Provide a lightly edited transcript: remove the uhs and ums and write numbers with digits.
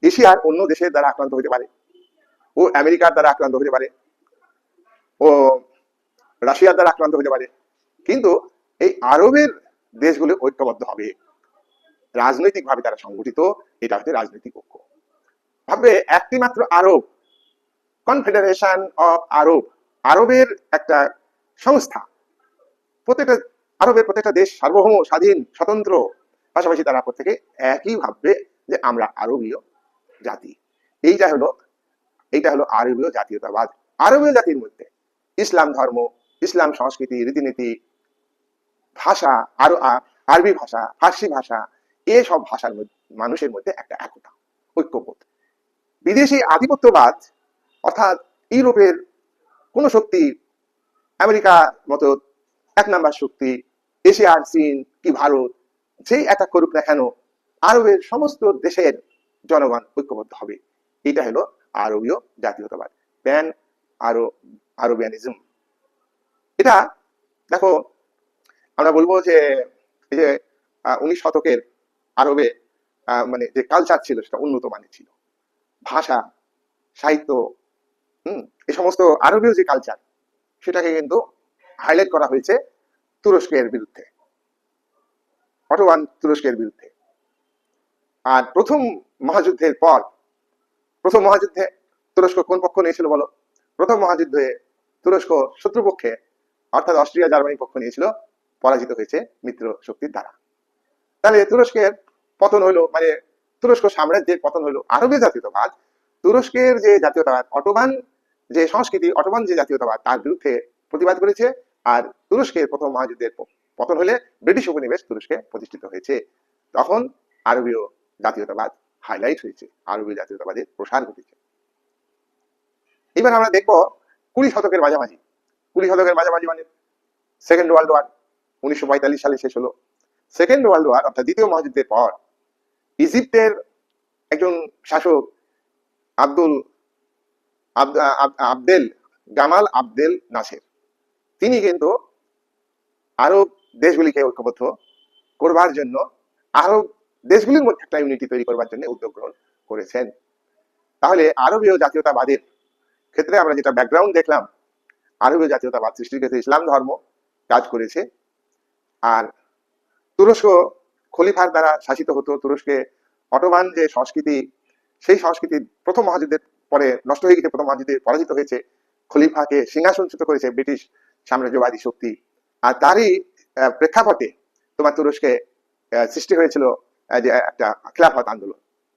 এশিয়ার অন্য দেশের দ্বারা আক্রান্ত হতে পারে, ও আমেরিকার দ্বারা আক্রান্ত হতে পারে, ও রাশিয়ার দ্বারা আক্রান্ত হতে পারে, কিন্তু এই আরবের দেশগুলো ঐক্যবদ্ধ হবে, রাজনৈতিকভাবে তারা সংগঠিত, এটা হচ্ছে রাজনৈতিক ঐক্য। ভাববে একটি মাত্র আরব, কনফেডারেশন অফ আরব, আরবের একটা সংস্থা, প্রত্যেকটা আরবের প্রত্যেকটা দেশ সার্বভৌম, স্বাধীন, স্বতন্ত্র, পাশাপাশি তারা প্রত্যেকে একই ভাববে যে আমরা আরবীয় জাতি। এইটা হলো আরবীয় জাতীয়তাবাদ। আরবীয় জাতির মধ্যে ইসলাম ধর্ম, ইসলাম সংস্কৃতি, রীতিনীতি, ভাষা, আরবি ভাষা, ফার্সি ভাষা, এসব ভাষার মানুষের মধ্যে একটা একতা, ঐক্যবোধ। বিদেশি আধিপত্যবাদ অর্থাৎ ইউরোপের কোন শক্তি, আমেরিকা মতো এক নাম্বার শক্তি, এশিয়ার চীন কি ভারত, যেই অ্যাটাক করুক না কেন, আরবের সমস্ত দেশের জনগণ ঐক্যবদ্ধ হবে। এটা হলো আরবীয় জাতীয়তাবাদ, প্যান আরবিয়ানিজম। এটা দেখো, আমরা বলবো যে এই যে 19 শতকের আরবে মানে যে কালচার ছিল সেটা উন্নত মানের ছিল, ভাষা, সাহিত্য, এই সমস্ত আরবীয় যে কালচার, সেটাকে কিন্তু হাইলাইট করা হয়েছে তুরস্কের বিরুদ্ধে, অটোমান তুরস্কের বিরুদ্ধে। আর প্রথম মহাযুদ্ধের পর, প্রথম মহাযুদ্ধে তুরস্ক কোন পক্ষ নিয়েছিল বলো? প্রথম মহাযুদ্ধে তুরস্ক শত্রুপক্ষে অর্থাৎ অস্ট্রিয়া জার্মানি পক্ষ নিয়েছিল, পরাজিত হয়েছে মিত্র শক্তির দ্বারা। তাহলে তুরস্কের পতন হলো, মানে তুরস্ক সাম্রাজ্যের পতন হলো। আরবীয় জাতীয়তাবাদ, তুরস্কের যে জাতীয়তাবাদ, অটোমান যে সংস্কৃতি, অটোমান যে জাতীয়তাবাদ, তার বিরুদ্ধে প্রতিবাদ করেছে। আর তুরস্কের প্রথম মহাযুদ্ধের পতন হলে ব্রিটিশ উপনিবেশ তুরস্কে প্রতিষ্ঠিত হয়েছে। তখন আরবীয় জাতীয়তাবাদ হাইলাইট হয়েছে, আরবীয় জাতীয়তাবাদের প্রসার ঘটেছে। এবার আমরা দেখবো 20 শতকের মাঝামাঝি, 20 শতকের মাঝামাঝি মানে সেকেন্ড ওয়ার্ল্ড ওয়ার 1945 সালে শেষ হলো। সেকেন্ড ওয়ার্ল্ড ওয়ার অর্থাৎ দ্বিতীয় মহাযুদ্ধের পর ইজিপ্টের একজন শাসক আবদেল গামাল আবদেল নাসের, তিনি কিন্তু আরব দেশগুলিকে ঐক্যবদ্ধ করবার জন্য, আরব দেশগুলির মধ্যে একটা ইউনিটি তৈরি করবার জন্য উদ্যোগ গ্রহণ করেছেন। তাহলে আরবীয় জাতীয়তাবাদের ক্ষেত্রে আমরা যেটা ব্যাকগ্রাউন্ড দেখলাম, আরবীয় জাতীয়তাবাদ সৃষ্টির ক্ষেত্রে ইসলাম ধর্ম কাজ করেছে। আর তুরস্ক খলিফার দ্বারা শাসিত হতো। তুরস্কে অটোমান যে সংস্কৃতি, সেই সংস্কৃতি প্রথম মহাযুদ্ধের পরে নষ্ট হয়ে গেছে, প্রথম মহাযুদ্ধে পরাজিত হয়েছে, খলিফাকে সিংহাসনচ্যুত করেছে ব্রিটিশ সাম্রাজ্যবাদী শক্তি। আর তারই প্রেক্ষাপটে তোমার তুরস্কে সৃষ্টি হয়েছিল যে একটা খিলাফত আন্দোলন।